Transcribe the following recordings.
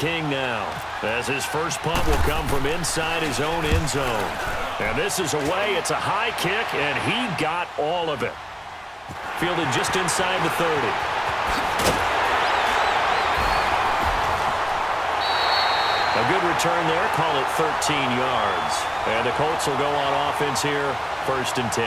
king now, as his first punt will come from inside his own end zone. And this is away. It's a high kick, and he got all of it. Fielded just inside the 30. A good return there. Call it 13 yards. And the Colts will go on offense here, 1st and 10.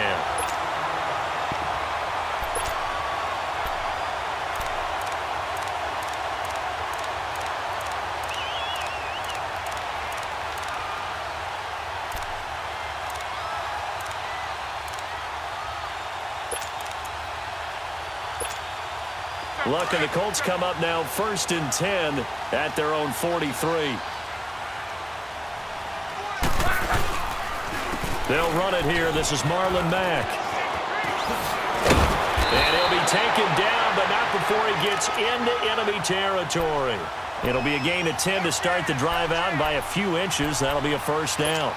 Luck and the Colts come up now 1st and 10 at their own 43. They'll run it here. This is Marlon Mack. And he'll be taken down, but not before he gets into enemy territory. It'll be a gain of 10 to start the drive out, and by a few inches, that'll be a 1st down.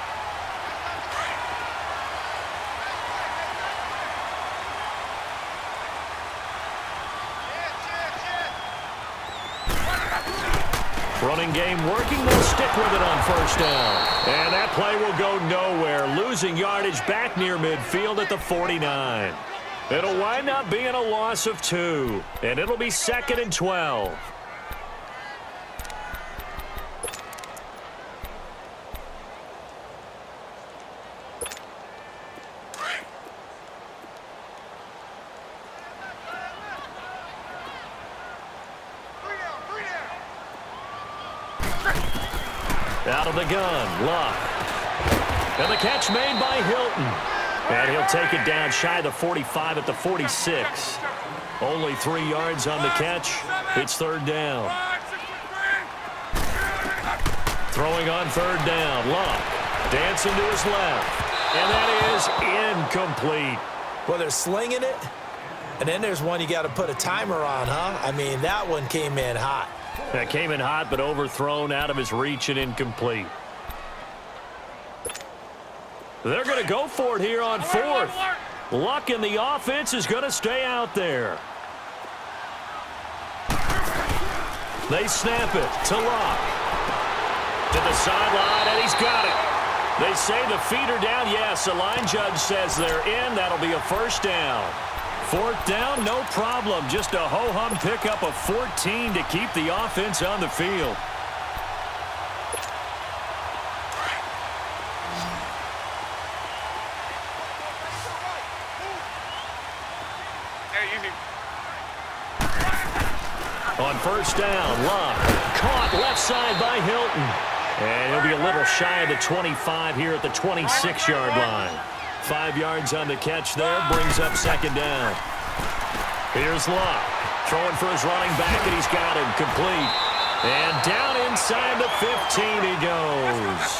Running game working. They'll stick with it on 1st down. And that play will go nowhere. Losing yardage back near midfield at the 49. It'll wind up being a loss of 2. And it'll be 2nd and 12. Out of the gun, Luck. And the catch made by Hilton. And he'll take it down shy of the 45 at the 46. Only 3 yards on the catch. It's 3rd down. Throwing on 3rd down, Luck. Dancing to his left. And that is incomplete. Well, they're slinging it. And then there's one you got to put a timer on, huh? I mean, that one came in hot. That came in hot, but overthrown, out of his reach, and incomplete. They're going to go for it here on 4th. Luck in the offense is going to stay out there. They snap it to Luck. To the sideline, and he's got it. They say the feet are down. Yes, the line judge says they're in. That'll be a 1st down. 4th down, no problem. Just a ho-hum pickup of 14 to keep the offense on the field. On 1st down, Luck. Caught left side by Hilton. And he'll be a little shy of the 25 here at the 26-yard line. 5 yards on the catch there, brings up 2nd down. Here's Luck, throwing for his running back, and he's got him complete. And down inside the 15 he goes.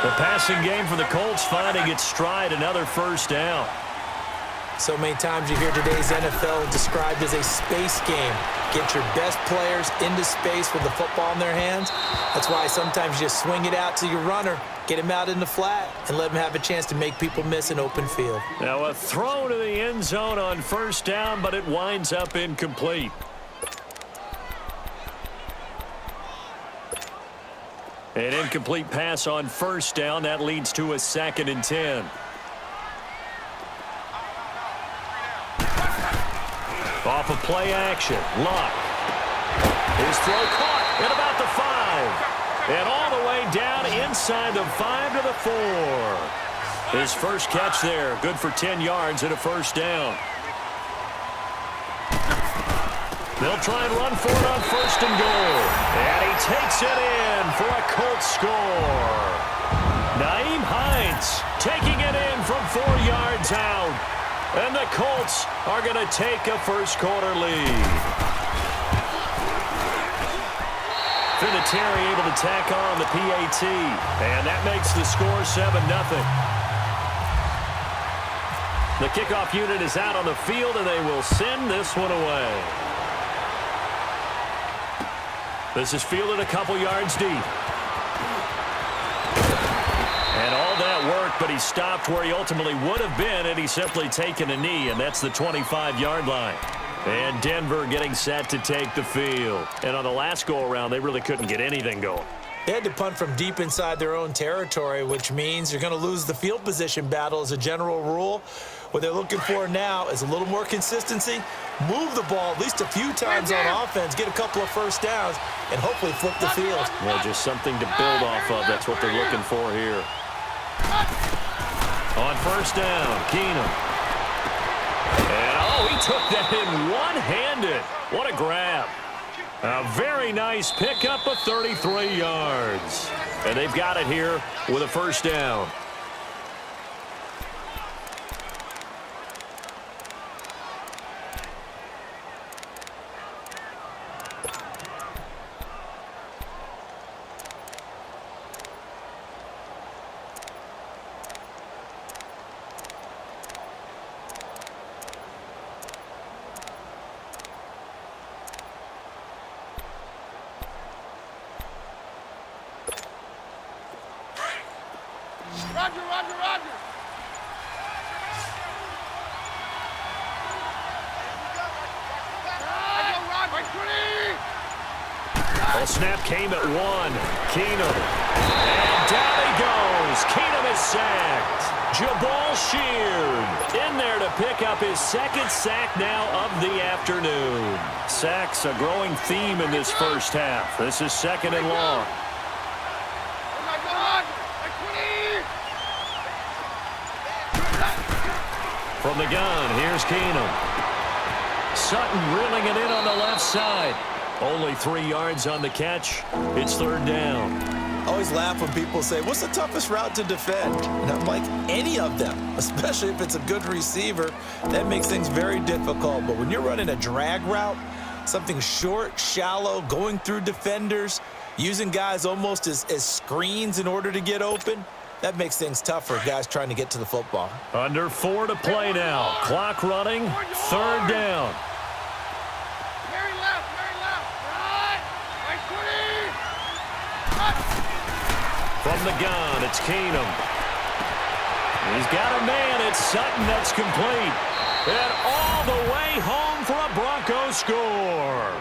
The passing game for the Colts finding its stride, another 1st down. So many times you hear today's NFL described as a space game. Get your best players into space with the football in their hands. That's why sometimes you just swing it out to your runner, get him out in the flat, and let him have a chance to make people miss an open field. Now a throw to the end zone on 1st down, but it winds up incomplete. An incomplete pass on 1st down. That leads to a 2nd and 10. Off of play action, Luck. His throw caught at about the 5. And all the way down inside the 5 to the 4. His first catch there, good for 10 yards and a 1st down. They'll try and run for it on 1st and goal. And he takes it in for a Colts score. Nyheim Hines taking it in from 4 yards out. And the Colts are going to take a first-quarter lead. Vinatieri able to tack on the PAT. And that makes the score 7-0. The kickoff unit is out on the field, and they will send this one away. This is fielded a couple yards deep. And all that worked, but he stopped where he ultimately would have been, and he's simply taken a knee, and that's the 25-yard line. And Denver getting set to take the field. And on the last go-around, they really couldn't get anything going. They had to punt from deep inside their own territory, which means you're going to lose the field position battle as a general rule. What they're looking for now is a little more consistency, move the ball at least a few times on offense, get a couple of first downs, and hopefully flip the field. Well, just something to build off of. That's what they're looking for here. On first down, Keenum. And, he took that in one-handed. What a grab. A very nice pickup of 33 yards. And they've got it here with a first down. Roger. Well, snap came at one. Keenum. And down he goes. Keenum is sacked. Jabal Sheard in there to pick up his second sack now of the afternoon. Sacks a growing theme in this first half. This is second and long. From the gun, here's Keenum. Sutton reeling it in on the left side. Only 3 yards on the catch. It's third down. I always laugh when people say, what's the toughest route to defend? And I'm like, any of them, especially if it's a good receiver. That makes things very difficult. But when you're running a drag route, something short, shallow, going through defenders, using guys almost as screens in order to get open, that makes things tough for guys trying to get to the football. Under 4 to play now. Clock running. Third down. Very left. Right. From the gun, it's Keenum. He's got a man. It's Sutton. That's complete. And all the way home for a Broncos score.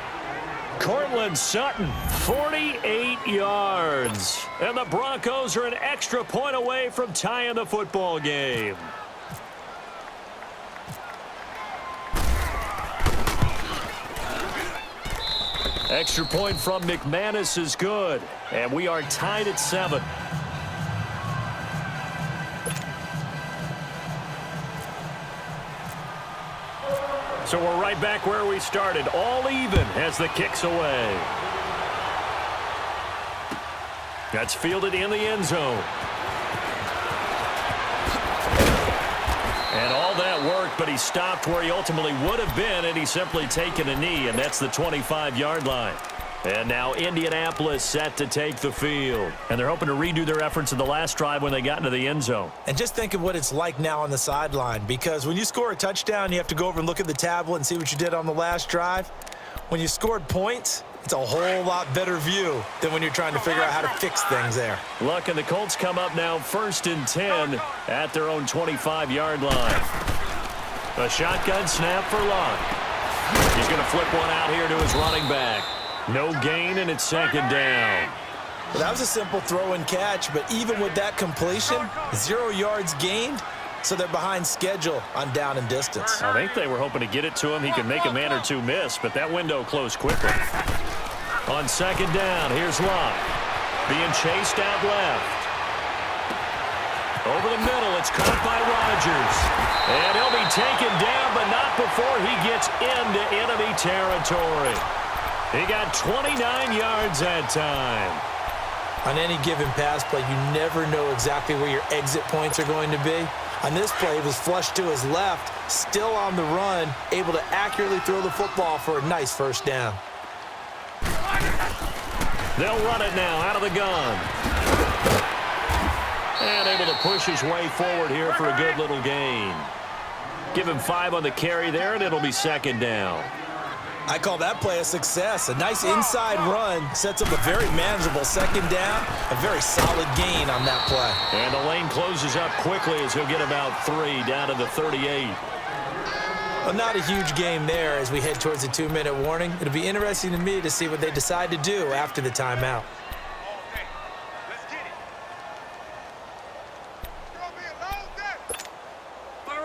Cortland Sutton, 48 yards. And the Broncos are an extra point away from tying the football game. Extra point from McManus is good. And we are tied at 7. So we're right back where we started, all even as the kick's away. That's fielded in the end zone. And all that worked, but he stopped where he ultimately would have been, and he's simply taken a knee, and that's the 25-yard line. And now Indianapolis set to take the field. And they're hoping to redo their efforts in the last drive when they got into the end zone. And just think of what it's like now on the sideline, because when you score a touchdown, you have to go over and look at the tablet and see what you did on the last drive. When you scored points, it's a whole lot better view than when you're trying to figure out how to fix things there. Look, and the Colts come up now 1st and 10 at their own 25-yard line. A shotgun snap for Luck. He's going to flip one out here to his running back. No gain, and it's second down. Well, that was a simple throw and catch, but even with that completion, 0 yards gained, so they're behind schedule on down and distance. I think they were hoping to get it to him. He could make a man or two miss, but that window closed quickly. On second down, here's Luck. Being chased out left. Over the middle, it's caught by Rodgers. And he'll be taken down, but not before he gets into enemy territory. He got 29 yards that time. On any given pass play, you never know exactly where your exit points are going to be. On this play, it was flushed to his left, still on the run, able to accurately throw the football for a nice first down. They'll run it now out of the gun. And able to push his way forward here for a good little gain. Give him 5 on the carry there, and it'll be second down. I call that play a success. A nice inside run sets up a very manageable second down. A very solid gain on that play. And the lane closes up quickly as he'll get about 3 down to the 38. Well, not a huge game there as we head towards the 2-minute warning. It'll be interesting to me to see what they decide to do after the timeout.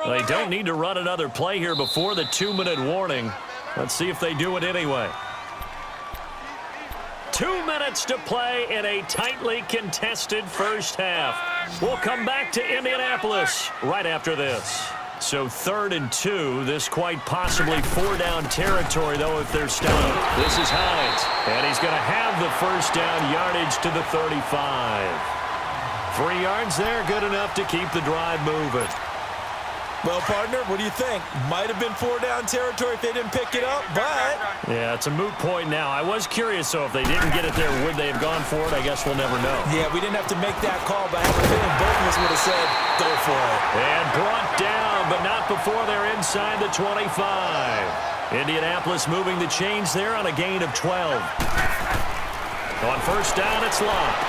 They don't need to run another play here before the 2-minute warning. Let's see if they do it anyway. 2 minutes to play in a tightly contested first half. We'll come back to Indianapolis right after this. So 3rd and 2. This quite possibly 4-down territory, though, if they're stopped. This is Hines, and he's going to have the first down yardage to the 35. 3 yards there, good enough to keep the drive moving. Well, partner, what do you think? Might have been 4-down territory if they didn't pick it up, but... Yeah, it's a moot point now. I was curious, so if they didn't get it there, would they have gone for it? I guess we'll never know. Yeah, we didn't have to make that call, but I have a feeling both of us would have said, go for it. And brought down, but not before they're inside the 25. Indianapolis moving the chains there on a gain of 12. On first down, it's locked.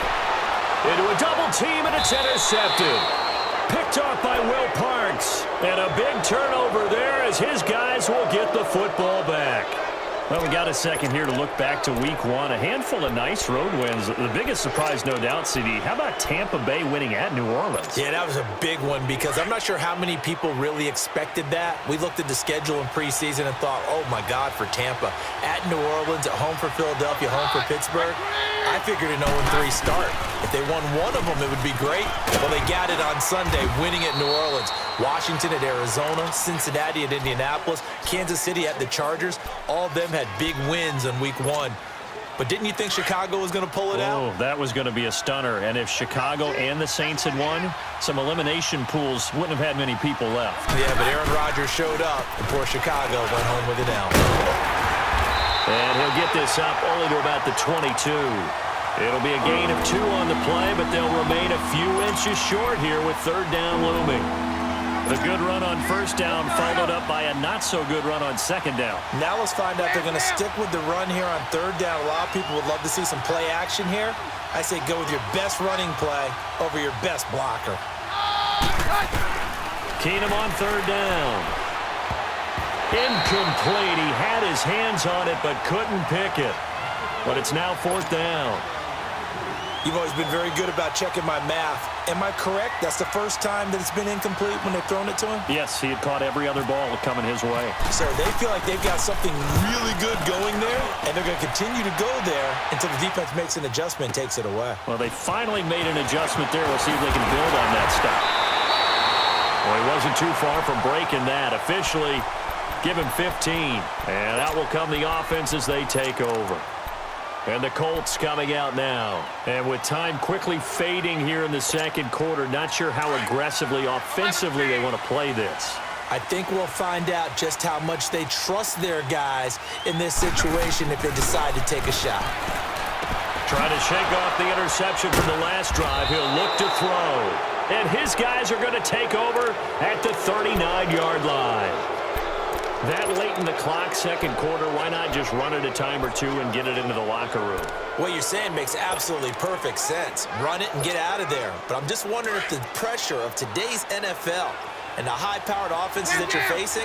Into a double team, and it's intercepted. Picked off by Will Parks. And a big turnover there as his guys will get the football back. Well, we got a second here to look back to Week 1. A handful of nice road wins. The biggest surprise, no doubt, CD. How about Tampa Bay winning at New Orleans? Yeah, that was a big one because I'm not sure how many people really expected that. We looked at the schedule in preseason and thought, oh, my God, for Tampa. At New Orleans, at home for Philadelphia, home for Pittsburgh. I figured an 0-3 start. If they won one of them, it would be great. Well, they got it on Sunday, winning at New Orleans. Washington at Arizona, Cincinnati at Indianapolis, Kansas City at the Chargers. All of them had big wins in Week 1. But didn't you think Chicago was going to pull it out? Oh, that was going to be a stunner. And if Chicago and the Saints had won, some elimination pools wouldn't have had many people left. Yeah, but Aaron Rodgers showed up, and poor Chicago went home with it down. And he'll get this up only to about the 22. It'll be a gain of 2 on the play, but they'll remain a few inches short here with 3rd down looming. The good run on first down followed up by a not-so-good run on 2nd down. Now let's find out if they're going to stick with the run here on 3rd down. A lot of people would love to see some play action here. I say go with your best running play over your best blocker. Keenum on 3rd down. Incomplete. He had his hands on it but couldn't pick it. But it's now 4th down. You've always been very good about checking my math. Am I correct? That's the first time that it's been incomplete when they've thrown it to him? Yes, he had caught every other ball coming his way. So they feel like they've got something really good going there, and they're going to continue to go there until the defense makes an adjustment and takes it away. Well, they finally made an adjustment there. We'll see if they can build on that stop. Well, he wasn't too far from breaking that. Officially, give him 15. And out will come the offense as they take over. And the Colts coming out now. And with time quickly fading here in the 2nd quarter, not sure how aggressively, offensively they want to play this. I think we'll find out just how much they trust their guys in this situation if they decide to take a shot. Trying to shake off the interception from the last drive. He'll look to throw. And his guys are going to take over at the 39-yard line. That late in the clock, 2nd quarter, why not just run it a time or two and get it into the locker room? What you're saying makes absolutely perfect sense. Run it and get out of there. But I'm just wondering if the pressure of today's NFL and the high-powered offenses that you're facing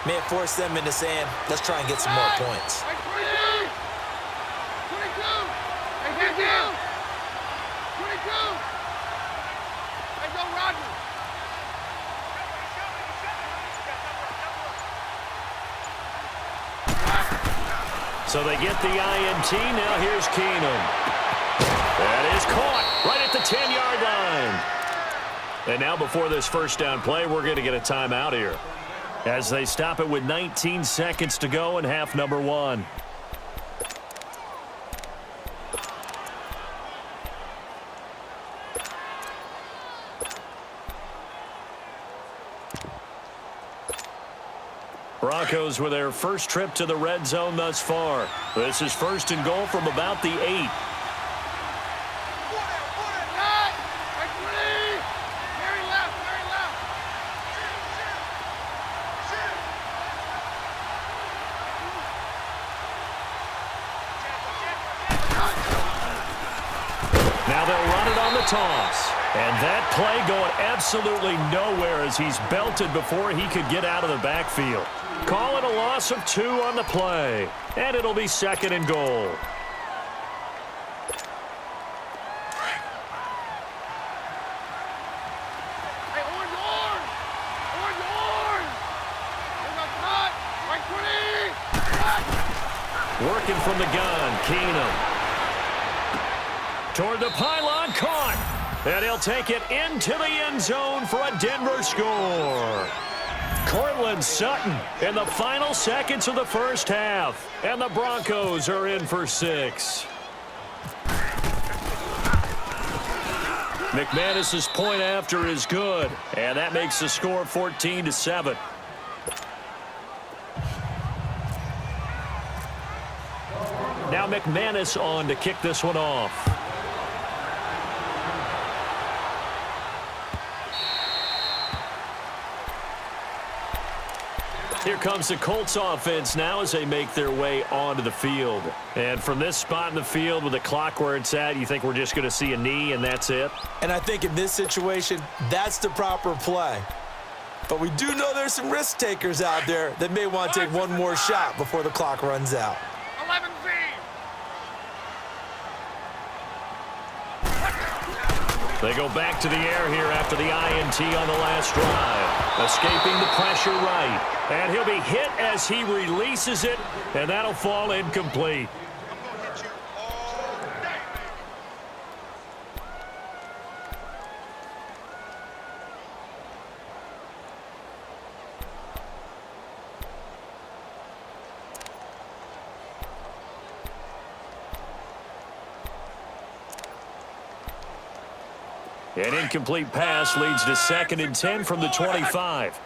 may have forced them into saying, let's try and get some more points. 22. Hey, go Rodgers. So they get the INT. Now here's Keenum. That is caught right at the 10-yard line. And now before this first down play, we're going to get a timeout here as they stop it with 19 seconds to go in half number 1. Broncos with their first trip to the red zone thus far. This is 1st and goal from about the 8. Now they'll run it on the toss. And that play going absolutely nowhere as he's belted before he could get out of the backfield. Call it a loss of 2 on the play. And it'll be 2nd and goal. Hey, orange, orange! Orange, orange! There's a cut! Right 20! Cut! Working from the gun, Keenum. Toward the pylon, caught. And he'll take it into the end zone for a Denver score. Cortland Sutton in the final seconds of the first half. And the Broncos are in for 6. McManus's point after is good. And that makes the score 14-7. Now McManus on to kick this one off. Here comes the Colts offense now as they make their way onto the field. And from this spot in the field with the clock where it's at, you think we're just going to see a knee and that's it? And I think in this situation, that's the proper play. But we do know there's some risk takers out there that may want to take one more shot before the clock runs out. 11 Z! They go back to the air here after the INT on the last drive. Escaping the pressure right. And he'll be hit as he releases it, and that'll fall incomplete. An incomplete pass leads to 2nd and 10 from the 25.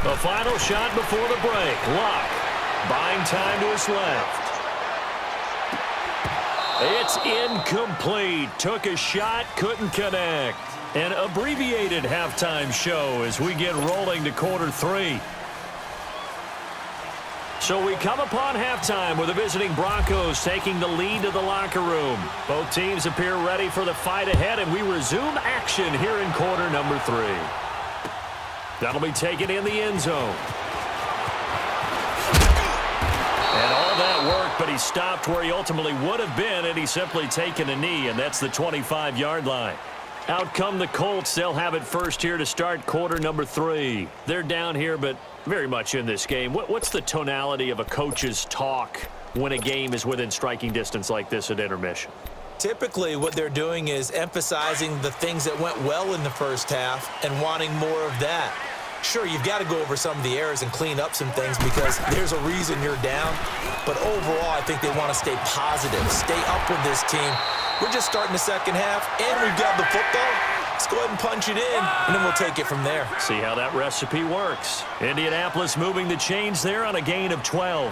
The final shot before the break. Luck buying time to his left. It's incomplete. Took a shot, couldn't connect. An abbreviated halftime show as we get rolling to quarter 3. So we come upon halftime with the visiting Broncos taking the lead to the locker room. Both teams appear ready for the fight ahead, and we resume action here in quarter number 3. That'll be taken in the end zone. And all that work, but he stopped where he ultimately would have been, and he's simply taken a knee, and that's the 25-yard line. Out come the Colts. They'll have it first here to start quarter number 3. They're down here, but very much in this game. What's the tonality of a coach's talk when a game is within striking distance like this at intermission? Typically, what they're doing is emphasizing the things that went well in the first half and wanting more of that. Sure, you've got to go over some of the errors and clean up some things because there's a reason you're down. But overall, I think they want to stay positive, stay up with this team. We're just starting the second half, and we've got the football. Let's go ahead and punch it in, and then we'll take it from there. See how that recipe works. Indianapolis moving the chains there on a gain of 12.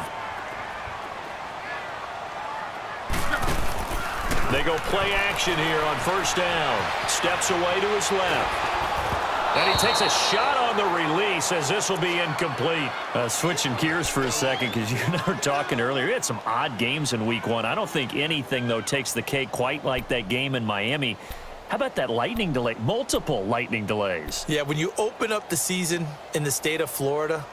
They go play action here on first down. Steps away to his left. And he takes a shot on the release as this will be incomplete. Switching gears for a second because you and I were talking earlier. We had some odd games in week 1. I don't think anything, though, takes the cake quite like that game in Miami. How about that lightning delay? Multiple lightning delays. Yeah, when you open up the season in the state of Florida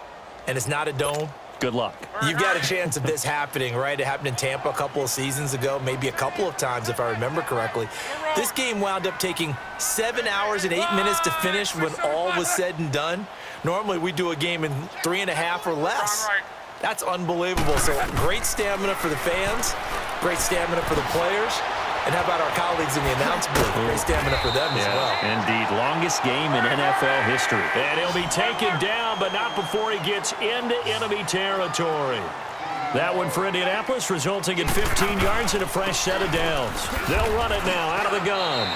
and it's not a dome, good luck. You've got a chance of this happening, right? It happened in Tampa a couple of seasons ago, maybe a couple of times if I remember correctly. This game wound up taking 7 hours and 8 minutes to finish when all was said and done. Normally we do a game in 3.5 or less. That's unbelievable. So great stamina for the fans, great stamina for the players. And how about our colleagues in the announce booth? Great stamina for them as well. Indeed. Longest game in NFL history. And he'll be taken down, but not before he gets into enemy territory. That one for Indianapolis, resulting in 15 yards and a fresh set of downs. They'll run it now out of the gun.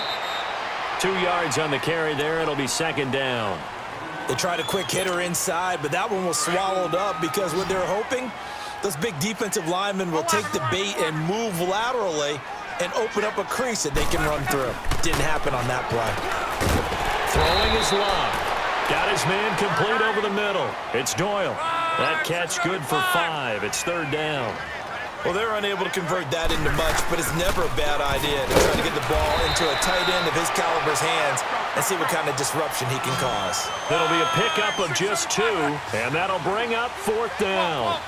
2 yards on the carry there. It'll be 2nd down. They tried a quick hitter inside, but that one was swallowed up because what they're hoping, those big defensive linemen will take the bait and move laterally and open up a crease that they can run through. Didn't happen on that play. Throwing his lock. Got his man complete over the middle. It's Doyle. That catch good for 5. It's 3rd down. Well, they're unable to convert that into much, but it's never a bad idea to try to get the ball into a tight end of his caliber's hands and see what kind of disruption he can cause. It'll be a pickup of just 2, and that'll bring up 4th down.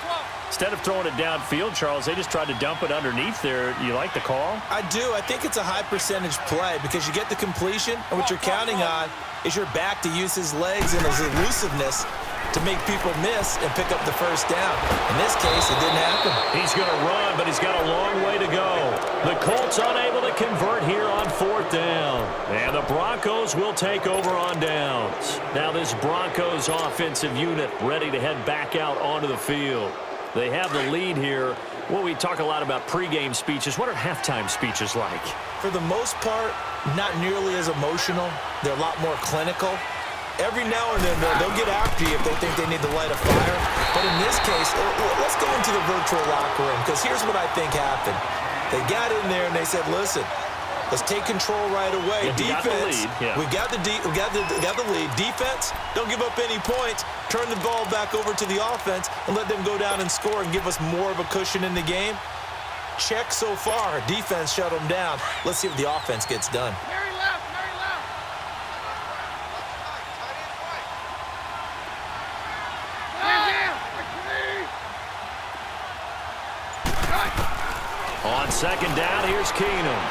Instead of throwing it downfield, Charles, they just tried to dump it underneath there. You like the call? I do. I think it's a high-percentage play because you get the completion, and what you're counting on is your back to use his legs and his elusiveness to make people miss and pick up the first down. In this case, it didn't happen. He's going to run, but he's got a long way to go. The Colts unable to convert here on 4th down. And the Broncos will take over on downs. Now this Broncos offensive unit ready to head back out onto the field. They have the lead here. Well, we talk a lot about pregame speeches. What are halftime speeches like? For the most part, not nearly as emotional. They're a lot more clinical. Every now and then, they'll get after you if they think they need to light a fire. But in this case, let's go into the virtual locker room, because here's what I think happened. They got in there and they said, listen, let's take control right away. Defense, we got the lead. Defense, don't give up any points. Turn the ball back over to the offense and let them go down and score and give us more of a cushion in the game. Check so far. Defense shut them down. Let's see what the offense gets done. Mary left, Mary left. On 2nd down, here's Keenum.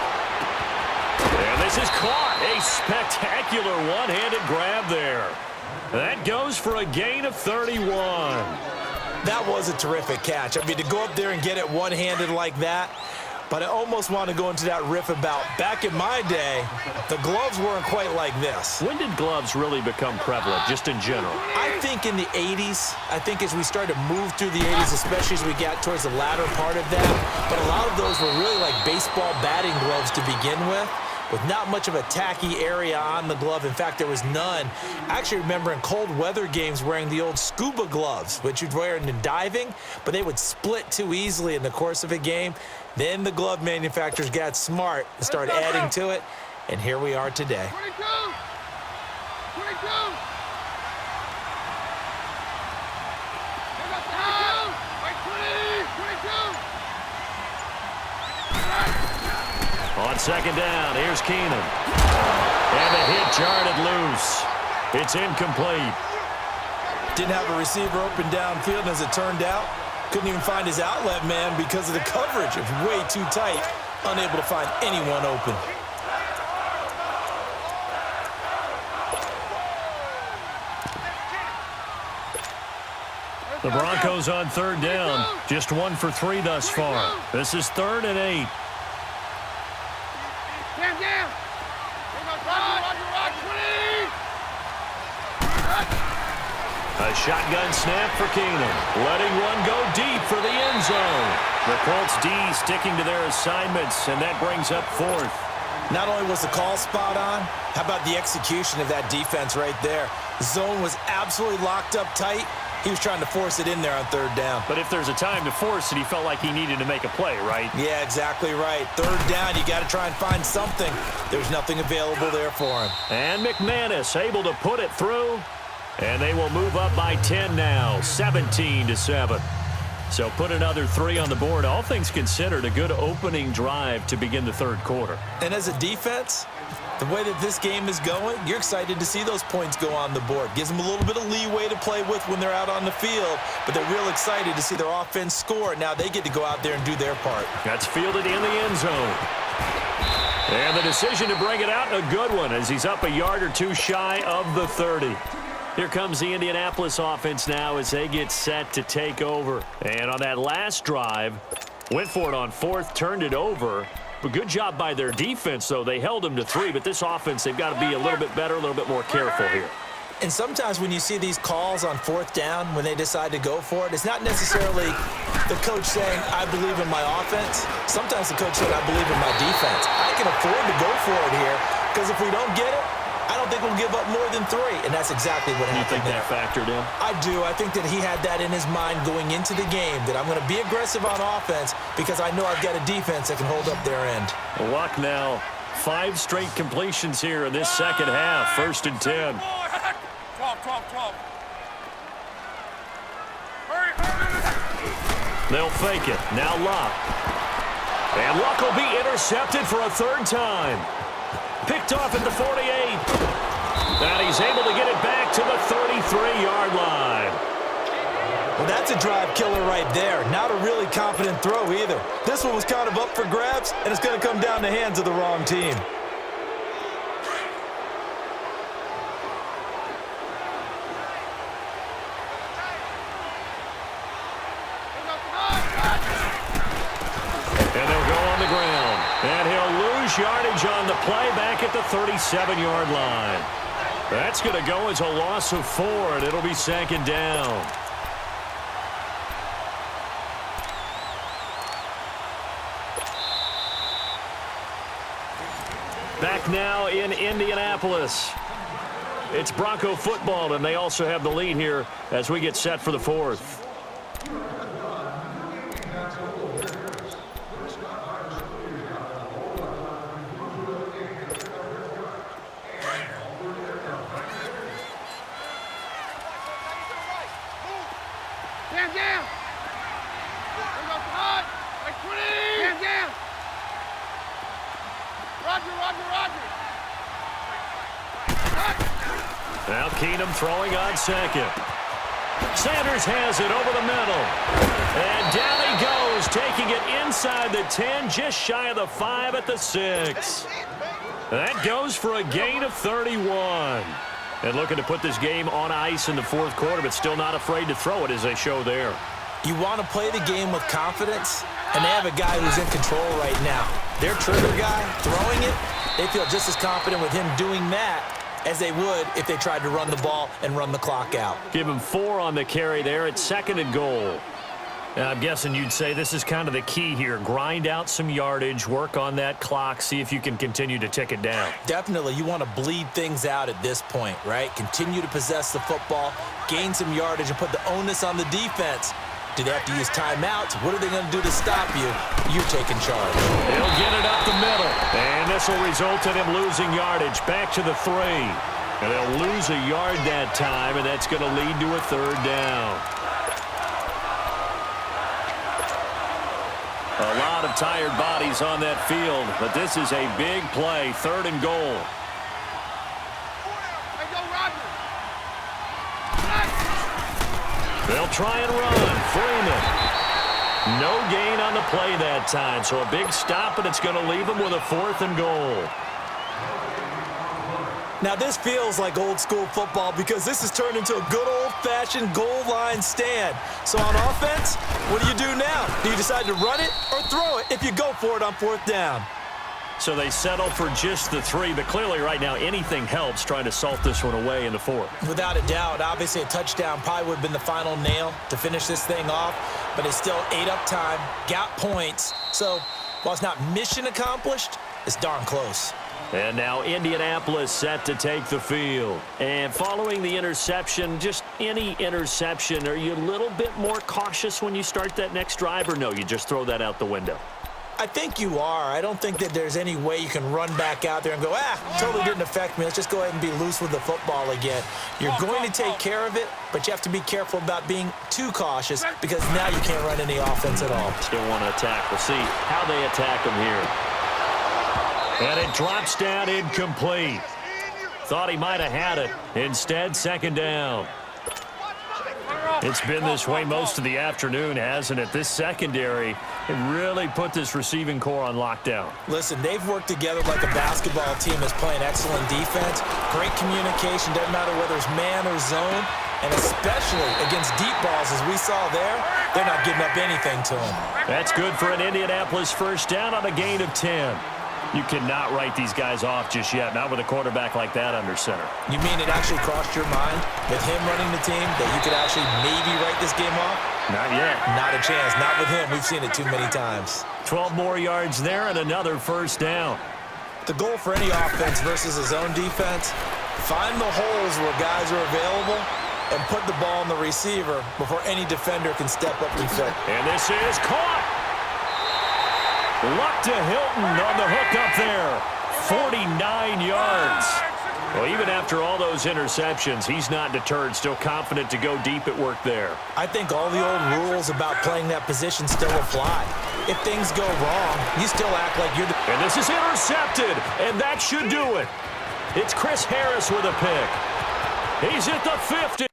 And this is caught. A spectacular one-handed grab there. That goes for a gain of 31. That was a terrific catch. I mean, to go up there and get it one-handed like that, but I almost want to go into that riff about back in my day, the gloves weren't quite like this. When did gloves really become prevalent, just in general? I think in the 80s. I think as we started to move through the 80s, especially as we got towards the latter part of that. But a lot of those were really like baseball batting gloves to begin with not much of a tacky area on the glove. In fact, there was none. I actually remember in cold weather games wearing the old scuba gloves, which you'd wear in diving, but they would split too easily in the course of a game. Then the glove manufacturers got smart and started adding to it, and here we are today. 22. 22. On 2nd down, here's Keenum. And the hit jarred it loose. It's incomplete. Didn't have a receiver open downfield, and as it turned out, couldn't even find his outlet man because of the coverage. It was way too tight, unable to find anyone open. The Broncos on 3rd down. Just 1 for 3 thus far. This is 3rd and 8. Down. Roger, 20. A shotgun snap for Keenum. Letting one go deep for the end zone. The Colts D sticking to their assignments, and that brings up 4th. Not only was the call spot on, how about the execution of that defense right there? The zone was absolutely locked up tight. He was trying to force it in there on 3rd down. But if there's a time to force it, he felt like he needed to make a play, right? Yeah, exactly right. 3rd down, you got to try and find something. There's nothing available there for him. And McManus able to put it through. And they will move up by 10 now, 17-7. So put another 3 on the board. All things considered, a good opening drive to begin the 3rd quarter. And as a defense, the way that this game is going, you're excited to see those points go on the board. Gives them a little bit of leeway to play with when they're out on the field, but they're real excited to see their offense score. Now they get to go out there and do their part. That's fielded in the end zone. And the decision to bring it out, a good one, as he's up a yard or 2 shy of the 30. Here comes the Indianapolis offense now as they get set to take over. And on that last drive, went for it on 4th, turned it over. But good job by their defense, though. They held them to 3, but this offense, they've got to be a little bit better, a little bit more careful here. And sometimes when you see these calls on 4th down, when they decide to go for it, it's not necessarily the coach saying, I believe in my offense. Sometimes the coach said, I believe in my defense. I can afford to go for it here, because if we don't get it, I don't think we'll give up more than 3, and that's exactly what happened. You think that factored in? I do. I think that he had that in his mind going into the game, that I'm going to be aggressive on offense because I know I've got a defense that can hold up their end. Luck now. 5 straight completions here in this second half. 1st and 10. 12. They'll fake it. Now Luck. And Luck will be intercepted for a third time. Picked off at the 48. And he's able to get it back to the 33-yard line. Well, that's a drive killer right there. Not a really confident throw either. This one was kind of up for grabs, and it's going to come down the hands of the wrong team. And they'll go on the ground. And he'll lose yardage on the play back at the 37-yard line. That's going to go as a loss of 4, and it'll be second down. Back now in Indianapolis. It's Bronco football, and they also have the lead here as we get set for the fourth. Stand down. Here goes Todd. Like 20. Stand down. Roger, Roger, Roger. Now Keenum throwing on second. Sanders has it over the middle. And down he goes, taking it inside the 10, just shy of the 5 at the 6. That goes for a gain of 31. And looking to put this game on ice in the fourth quarter, but still not afraid to throw it as they show there. You want to play the game with confidence, and they have a guy who's in control right now. Their trigger guy, throwing it, they feel just as confident with him doing that as they would if they tried to run the ball and run the clock out. Give him 4 on the carry there. It's second and goal. Now, I'm guessing you'd say this is kind of the key here. Grind out some yardage, work on that clock, see if you can continue to tick it down. Definitely, you want to bleed things out at this point, right? Continue to possess the football, gain some yardage, and put the onus on the defense. Do they have to use timeouts? What are they going to do to stop you? You're taking charge. He'll get it up the middle, and this will result in him losing yardage back to the 3. And they'll lose a yard that time, and that's going to lead to a third down. A lot of tired bodies on that field, but this is a big play, third and goal. Hey, go, Roger. They'll try and run. Freeman. No gain on the play that time, so a big stop, and it's going to leave them with a 4th and goal. Now, this feels like old-school football because this has turned into a good old-fashioned goal line stand. So on offense, what do you do now? Do you decide to run it or throw it if you go for it on 4th down? So they settle for just the 3, but clearly right now anything helps trying to salt this one away in the 4th. Without a doubt, obviously a touchdown probably would have been the final nail to finish this thing off, but it's still ate up time, got points. So while it's not mission accomplished, it's darn close. And now Indianapolis set to take the field. And following the interception, just any interception, are you a little bit more cautious when you start that next drive, or no, you just throw that out the window? I think you are. I don't think that there's any way you can run back out there and go, totally didn't affect me. Let's just go ahead and be loose with the football again. You're going to take care of it, but you have to be careful about being too cautious because now you can't run any offense at all. Still want to attack. We'll see how they attack them here. And it drops down incomplete. Thought he might have had it. Instead, second down. It's been this way most of the afternoon, hasn't it? This secondary, it really put this receiving core on lockdown. Listen, they've worked together like a basketball team that's playing excellent defense. Great communication, doesn't matter whether it's man or zone. And especially against deep balls, as we saw there, they're not giving up anything to them. That's good for an Indianapolis first down on a gain of 10. You cannot write these guys off just yet, not with a quarterback like that under center. You mean it actually crossed your mind with him running the team that you could actually maybe write this game off? Not yet. Not a chance. Not with him. We've seen it too many times. 12 more yards there and another first down. The goal for any offense versus a zone defense, find the holes where guys are available and put the ball on the receiver before any defender can step up and fit. And this is caught. Luck to Hilton on the hook up there. 49 yards. Well, even after all those interceptions, he's not deterred, still confident to go deep at work there. I think all the old rules about playing that position still apply. If things go wrong, you still act like you're the... And this is intercepted, and that should do it. It's Chris Harris with a pick. He's at the 50.